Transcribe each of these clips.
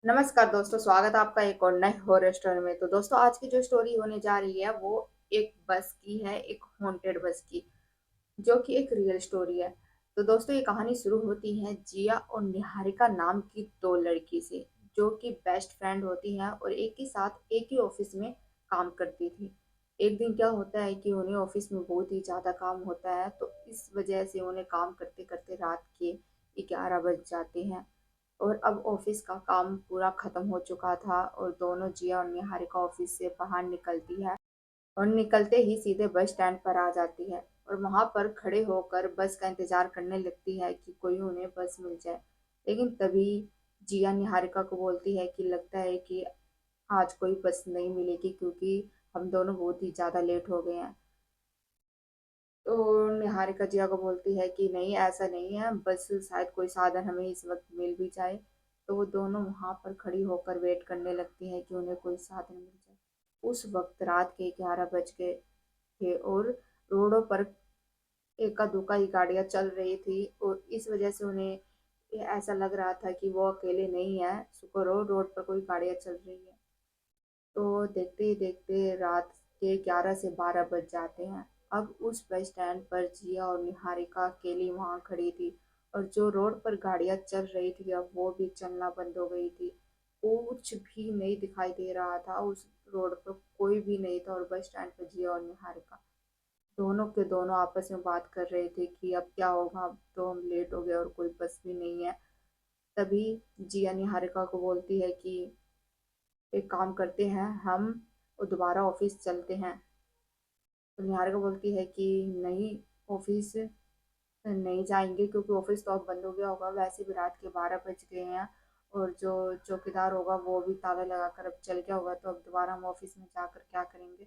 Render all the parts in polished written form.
नमस्कार दोस्तों, स्वागत है आपका एक और नए हॉरर स्टोरी में। तो दोस्तों, आज की जो स्टोरी होने जा रही है वो एक बस की है, एक हॉन्टेड बस की, जो कि एक रियल स्टोरी है। तो दोस्तों, ये कहानी शुरू होती है जिया और निहारिका नाम की दो लड़की से, जो कि बेस्ट फ्रेंड होती हैं और एक ही साथ एक ही ऑफिस में काम करती थी। एक दिन क्या होता है कि उन्हें ऑफिस में बहुत ही ज़्यादा काम होता है, तो इस वजह से उन्हें काम करते करते रात के 11 बज जाते हैं। और अब ऑफिस का काम पूरा खत्म हो चुका था और दोनों जिया और निहारिका ऑफिस से बाहर निकलती है और निकलते ही सीधे बस स्टैंड पर आ जाती है और वहां पर खड़े होकर बस का इंतजार करने लगती है कि कोई उन्हें बस मिल जाए। लेकिन तभी जिया निहारिका को बोलती है कि लगता है कि आज कोई बस नहीं मिलेगी, क्योंकि हम दोनों बहुत ही ज्यादा लेट हो गए हैं। तो निहारिका जिया को बोलती है कि नहीं, ऐसा नहीं है, बस शायद कोई साधन हमें इस वक्त मिल भी जाए। तो वो दोनों वहां पर खड़ी होकर वेट करने लगती है कि उन्हें कोई साधन मिल जाए। उस वक्त रात के 11 बज गए थे और रोडों पर एका दुक्का ही गाड़ियां चल रही थी और इस वजह से उन्हें ये ऐसा लग रहा था कि वो अकेले नहीं है। शुक्र हो रोड पर कोई गाड़ियां चल रही है। तो देखते ही देखते रात के 11 से 12 बज जाते हैं। अब उस बस स्टैंड पर जिया और निहारिका अकेली वहां खड़ी थी और जो रोड पर गाड़ियां चल रही थी अब वो भी चलना बंद हो गई थी। कुछ भी नहीं दिखाई दे रहा था, उस रोड पर कोई भी नहीं था और बस स्टैंड पर जिया और निहारिका दोनों के दोनों आपस में बात कर रहे थे कि अब क्या होगा, अब तो हम लेट हो गए और कोई बस भी नहीं है। तभी जिया निहारिका को बोलती है कि एक काम करते हैं हम और दोबारा ऑफिस चलते हैं। तो निहारिका बोलती है कि नहीं, ऑफिस नहीं जाएंगे क्योंकि ऑफिस तो अब बंद हो गया होगा, वैसे भी रात के 12 बज गए हैं और जो चौकीदार होगा वो भी ताला लगाकर अब चल गया होगा, तो अब दोबारा हम ऑफिस में जाकर क्या करेंगे।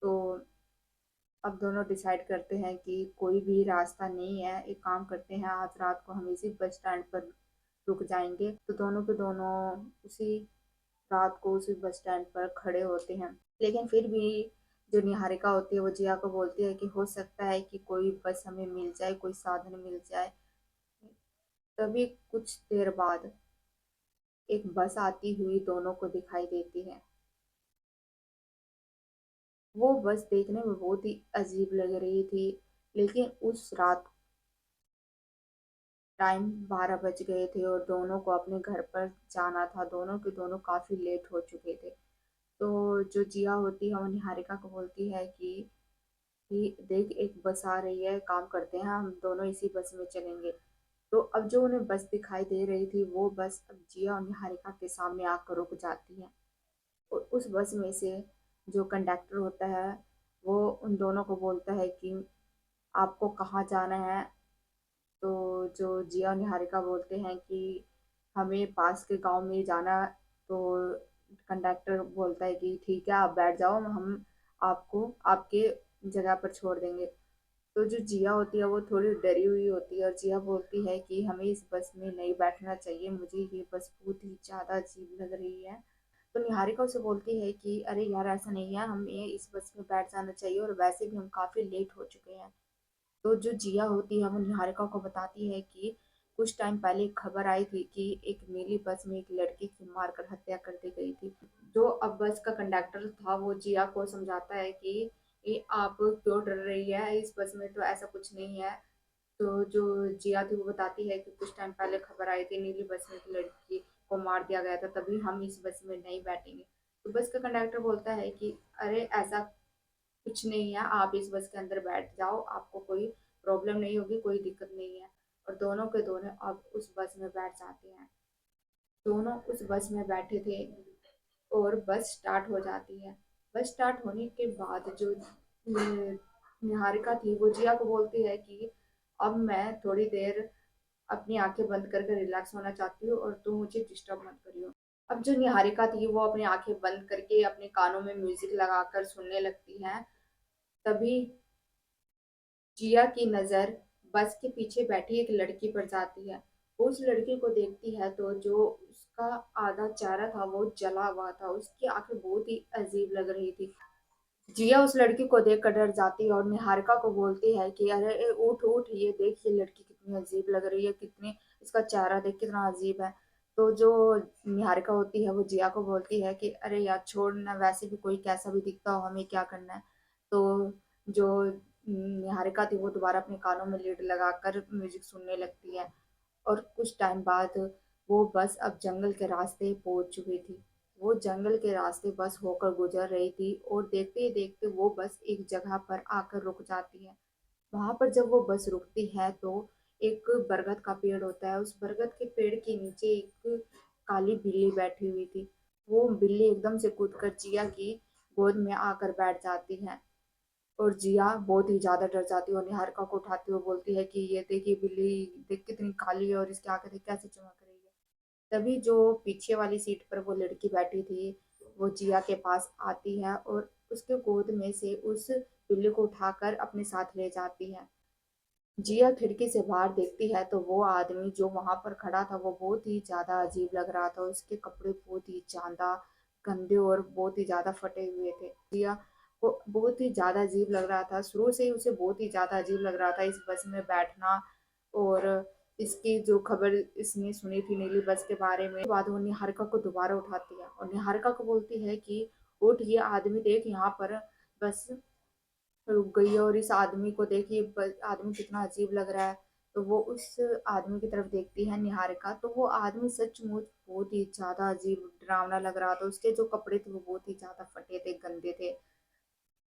तो अब दोनों डिसाइड करते हैं कि कोई भी रास्ता नहीं है, एक काम करते हैं आज रात को हम इसी बस स्टैंड पर रुक जाएंगे। तो दोनों के दोनों उसी रात को उसी बस स्टैंड पर खड़े होते हैं। लेकिन फिर भी जो निहारिका होती है वो जिया को बोलती है कि हो सकता है कि कोई बस हमें मिल जाए, कोई साधन मिल जाए। तभी कुछ देर बाद एक बस आती हुई दोनों को दिखाई देती है। वो बस देखने में बहुत ही अजीब लग रही थी, लेकिन उस रात टाइम 12 बज गए थे और दोनों को अपने घर पर जाना था, दोनों के दोनों काफी लेट हो चुके थे। तो जो जिया होती है वो निहारिका को बोलती है कि देख, एक बस आ रही है, काम करते हैं हम दोनों इसी बस में चलेंगे। तो अब जो उन्हें बस दिखाई दे रही थी वो बस अब जिया और निहारिका के सामने आकर रुक जाती है और उस बस में से जो कंडक्टर होता है वो उन दोनों को बोलता है कि आपको कहाँ जाना है। तो जो जिया और निहारिका बोलते हैं कि हमें पास के गांव में जाना। तो कंडक्टर बोलता है कि ठीक है, आप बैठ जाओ, हम आपको आपके जगह पर छोड़ देंगे। तो जो जिया होती है वो थोड़ी डरी हुई होती है और जिया बोलती है कि हमें इस बस में नहीं बैठना चाहिए, मुझे ये बस बहुत ही ज़्यादा अजीब लग रही है। तो निहारिका उसे बोलती है कि अरे यार, ऐसा नहीं है, हमें इस बस में बैठ जाना चाहिए और वैसे भी हम काफ़ी लेट हो चुके हैं। तो जो जिया होती है वो निहारिका को बताती है कि कुछ टाइम पहले एक खबर आई थी कि एक नीली बस में एक लड़की की मारकर हत्या कर दी गई थी। जो अब बस का कंडक्टर था वो जिया को समझाता है कि ये आप क्यों डर रही है, इस बस में तो ऐसा कुछ नहीं है। तो जो जिया थी वो बताती है कि कुछ टाइम पहले खबर आई थी नीली बस में एक लड़की को मार दिया गया था, तभी हम इस बस में नहीं बैठेंगे। तो बस का कंडक्टर बोलता है कि अरे ऐसा कुछ नहीं है, आप इस बस के अंदर बैठ जाओ, आपको कोई प्रॉब्लम नहीं होगी, कोई दिक्कत नहीं है। और दोनों के दोनों अब उस बस में बैठ जाते हैं। दोनों उस बस में बैठे थे और बस स्टार्ट हो जाती है। बस स्टार्ट होने के बाद जो निहारिका थी वो जिया को बोलती है कि अब मैं थोड़ी देर अपनी आंखें बंद करके रिलैक्स होना चाहती हूँ और तुम मुझे डिस्टर्ब मत करियो। अब जो निहारिका थी वो अपनी आंखें बंद करके अपने कानों में म्यूजिक लगाकर सुनने लगती है। तभी जिया की नजर बस के पीछे बैठी एक लड़की पर जाती है। वो उस लड़की को देखती है तो जो उसका आधा चेहरा था वो जला हुआ था, उसकी आंखें बहुत ही अजीब लग रही थी। जिया उस लड़की को देखकर डर जाती है और निहारिका को बोलती है कि अरे उठ उठ, ये देख, ये लड़की कितनी अजीब लग रही है, कितनी इसका चेहरा देख कितना अजीब है। तो जो निहारिका होती है वो जिया को बोलती है कि अरे यार छोड़ ना, वैसे भी कोई कैसा भी दिखता हो, हमें क्या करना है। तो जो निहारिका थी वो दोबारा अपने कानों में लीड लगाकर म्यूजिक सुनने लगती है। और कुछ टाइम बाद वो बस अब जंगल के रास्ते पहुंच चुकी थी। वो जंगल के रास्ते बस होकर गुजर रही थी और देखते ही देखते वो बस एक जगह पर आकर रुक जाती है। वहां पर जब वो बस रुकती है तो एक बरगद का पेड़ होता है, उस बरगद के पेड़ के नीचे एक काली बिल्ली बैठी हुई थी। वो बिल्ली एकदम से कूदकर जिया की गोद में आकर बैठ जाती है और जिया बहुत ही ज्यादा डर जाती है और निहारिका को उठाती हुई बोलती है कि ये देखिए बिल्ली, देख कितनी काली है और इसकी आंखें देख कैसे चमक रही है। तभी जो पीछे वाली सीट पर वो लड़की बैठी थी वो जिया के पास आती है और उसके गोद में से उस बिल्ली को उठाकर अपने साथ ले जाती है। जिया खिड़की से बाहर देखती है तो वो आदमी जो वहां पर खड़ा था वो बहुत ही ज्यादा अजीब लग रहा था। उसके कपड़े बहुत ही ज्यादा गंदे और बहुत ही ज्यादा फटे हुए थे। जिया को बहुत ही ज्यादा अजीब लग रहा था, शुरू से ही उसे बहुत ही ज्यादा अजीब लग रहा था इस बस में बैठना। और इसकी जो खबर इसने सुनी थी नीली बस के बारे में, बाद वो निहारिका को दोबारा उठाती है और निहारिका को बोलती है कि उठ, ये आदमी देख यहाँ पर बस रुक गई है और इस आदमी को देखिए, आदमी कितना अजीब लग रहा है। तो वो उस आदमी की तरफ देखती है निहारिका, तो वो आदमी सचमुच बहुत ही ज्यादा अजीब डरावना लग रहा था। उसके जो कपड़े थे वो बहुत ही ज्यादा फटे थे, गंदे थे।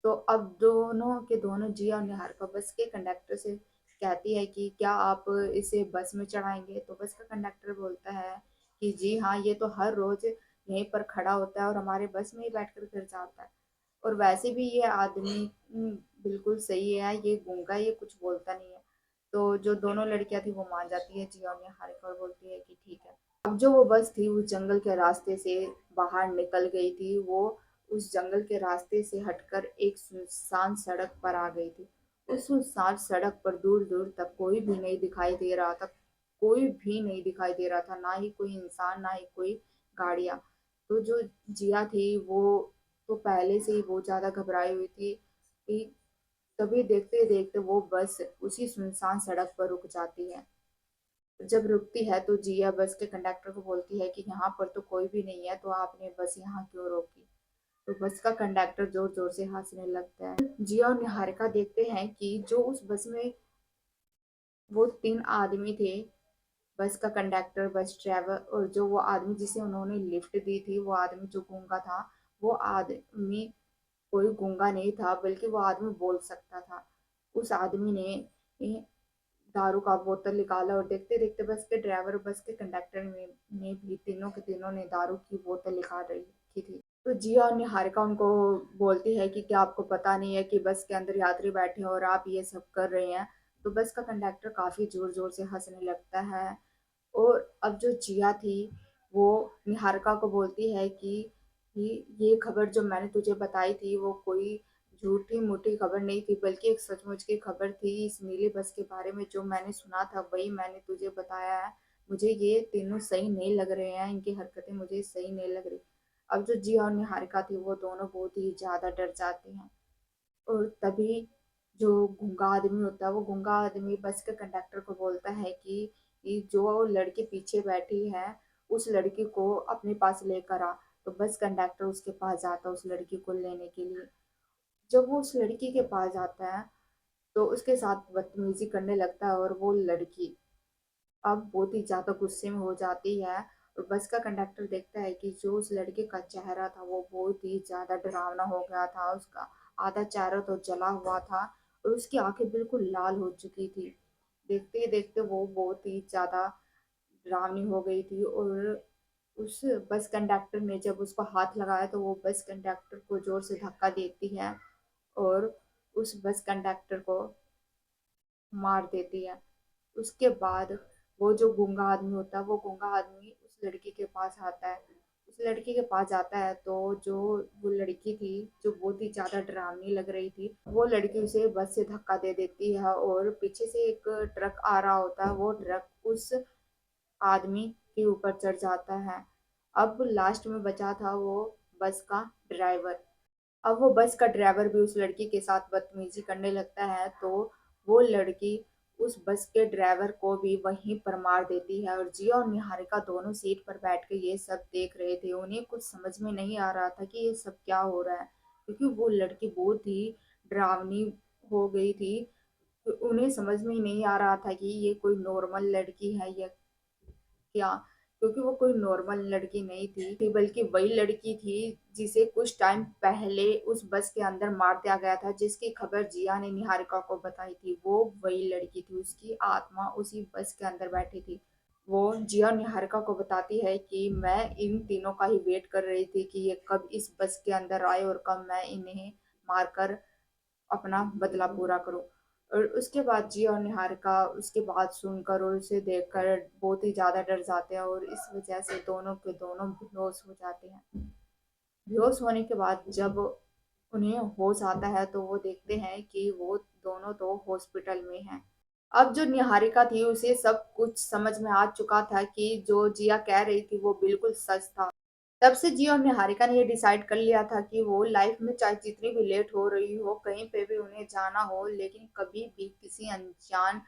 तो अब दोनों के दोनों जिया और निहारिका बस के कंडक्टर से कहती है कि क्या आप इसे बस में चढ़ाएंगे। तो बस का कंडक्टर बोलता है कि जी हाँ, ये तो हर रोज यहीं पर खड़ा होता है और हमारे बस में ही बैठकर घर जाता है। और वैसे भी ये आदमी बिल्कुल सही है, ये गूंगा, ये कुछ बोलता नहीं है। तो जो दोनों लड़कियां थी वो मान जाती है जिया और निहारिका और बोलती है कि ठीक है। अब जो वो बस थी उस जंगल के रास्ते से बाहर निकल गई थी। वो उस जंगल के रास्ते से हटकर एक सुनसान सड़क पर आ गई थी। उस सुनसान सड़क पर दूर दूर तक कोई भी नहीं दिखाई दे रहा था। कोई भी नहीं दिखाई दे रहा था, ना ही कोई इंसान, ना ही कोई गाड़ियां। तो जो जिया थी वो तो पहले से ही बहुत ज्यादा घबराई हुई थी कि तभी देखते देखते वो बस उसी सुनसान सड़क पर रुक जाती है। जब रुकती है तो जिया बस के कंडक्टर को बोलती है कि यहाँ पर तो कोई भी नहीं है, तो आपने बस यहाँ क्यों रोकी। तो बस का कंडक्टर जोर जोर से हंसने लगता है। जिया और निहारिका देखते हैं कि जो उस बस में वो तीन आदमी थे, बस का कंडक्टर, बस ड्राइवर और जो वो आदमी जिसे उन्होंने लिफ्ट दी थी, वो आदमी जो गूंगा था, वो आदमी कोई गूंगा नहीं था बल्कि वो आदमी बोल सकता था। उस आदमी ने दारू का बोतल निकाला और देखते देखते बस के ड्राइवर, बस के कंडक्टर ने भी तीनों के तीनों ने दारू की बोतल निकाल रखी थी। तो जिया और निहारिका उनको बोलती है कि क्या आपको पता नहीं है कि बस के अंदर यात्री बैठे हैं और आप ये सब कर रहे हैं। तो बस का कंडक्टर काफी जोर जोर से हंसने लगता है। और अब जो जिया थी वो निहारिका को बोलती है कि ये खबर जो मैंने तुझे बताई थी वो कोई झूठी मूठी खबर नहीं थी, बल्कि एक सचमुच की खबर थी। इस नीले बस के बारे में जो मैंने सुना था वही मैंने तुझे बताया है। मुझे ये तीनों सही नहीं लग रहे हैं, इनकी हरकतें मुझे सही नहीं लग रही। अब जो जिया और निहारिका थी वो दोनों बहुत ही ज्यादा डर जाती हैं। और तभी जो गूंगा आदमी होता है, वो गूंगा आदमी बस के कंडक्टर को बोलता है कि जो लड़की पीछे बैठी है उस लड़की को अपने पास लेकर आ। तो बस कंडक्टर उसके पास जाता है उस लड़की को लेने के लिए। जब वो उस लड़की के पास जाता है तो उसके साथ बदतमीजी करने लगता है और वो लड़की अब बहुत ही ज्यादा गुस्से में हो जाती है। और बस का कंडक्टर देखता है कि जो उस लड़के का चेहरा था वो बहुत ही ज्यादा डरावना हो गया था। उसका आधा चेहरा तो जला हुआ था और उसकी आंखें बिल्कुल लाल हो चुकी थी। देखते ही देखते वो बहुत ही ज्यादा डरावनी हो गई थी। और उस बस कंडक्टर ने जब उसको हाथ लगाया तो वो बस कंडक्टर को जोर से धक्का देती है और उस बस कंडक्टर को मार देती है। उसके बाद वो जो गूंगा आदमी होता है वो गूंगा आदमी उस लड़की के पास आता है। उस लड़की के पास जाता है तो जो वो लड़की थी जो बहुत ही ज्यादा डरावनी लग रही थी, वो लड़की उसे बस से धक्का दे देती है और पीछे से एक ट्रक आ रहा होता है, वो ट्रक उस आदमी के ऊपर चढ़ जाता है। अब लास्ट में बचा था वो बस का ड्राइवर। अब वो बस का ड्राइवर भी उस लड़की के साथ बदतमीजी करने लगता है। तो वो लड़की उस बस के ड्राइवर को भी वहीं पर मार देती है। और जिया और निहारिका दोनों सीट पर बैठ के ये सब देख रहे थे। उन्हें कुछ समझ में नहीं आ रहा था कि ये सब क्या हो रहा है, क्योंकि वो लड़की बहुत ही डरावनी हो गई थी। तो उन्हें समझ में ही नहीं आ रहा था कि ये कोई नॉर्मल लड़की है या क्या, क्योंकि वो कोई नॉर्मल लड़की नहीं थी, बल्कि वही लड़की थी जिसे कुछ टाइम पहले उस बस के अंदर मार दिया गया था, जिसकी खबर जिया ने निहारिका को बताई थी। वो वही लड़की थी, उसकी आत्मा उसी बस के अंदर बैठी थी। वो जिया और निहारिका को बताती है कि मैं इन तीनों का ही वेट कर रही थी कि ये कब इस बस के अंदर आए और कब मैं इन्हें मारकर अपना बदला पूरा करूं। और उसके बाद जिया और निहारिका उसके बात सुनकर और उसे देखकर बहुत ही ज्यादा डर जाते हैं, और इस वजह से दोनों के दोनों बेहोश हो जाते हैं। बेहोश होने के बाद जब उन्हें होश आता है तो वो देखते हैं कि वो दोनों तो हॉस्पिटल में हैं। अब जो निहारिका थी उसे सब कुछ समझ में आ चुका था कि जो जिया कह रही थी वो बिल्कुल सच था। तब से जिया और निहारिका ने ये डिसाइड कर लिया था कि वो लाइफ में चाहे जितनी भी लेट हो रही हो, कहीं पे भी उन्हें जाना हो, लेकिन कभी भी किसी अनजान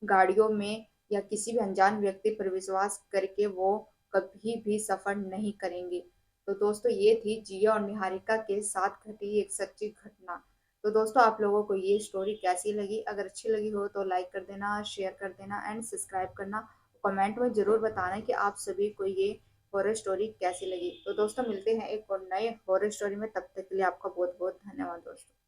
गाड़ियों में या किसी भी अनजान व्यक्ति पर विश्वास करके वो कभी भी सफर नहीं करेंगे। तो दोस्तों ये थी जिया और निहारिका के साथ घटी एक सच्ची घटना। तो दोस्तों आप लोगों को ये स्टोरी कैसी लगी? अगर अच्छी लगी हो तो लाइक कर देना, शेयर कर देना एंड सब्सक्राइब करना। कमेंट में जरूर बताना कि आप सभी को ये हॉरर स्टोरी कैसी लगी। तो दोस्तों मिलते हैं एक और नए हॉरर स्टोरी में, तब तक के लिए आपका बहुत बहुत धन्यवाद दोस्तों।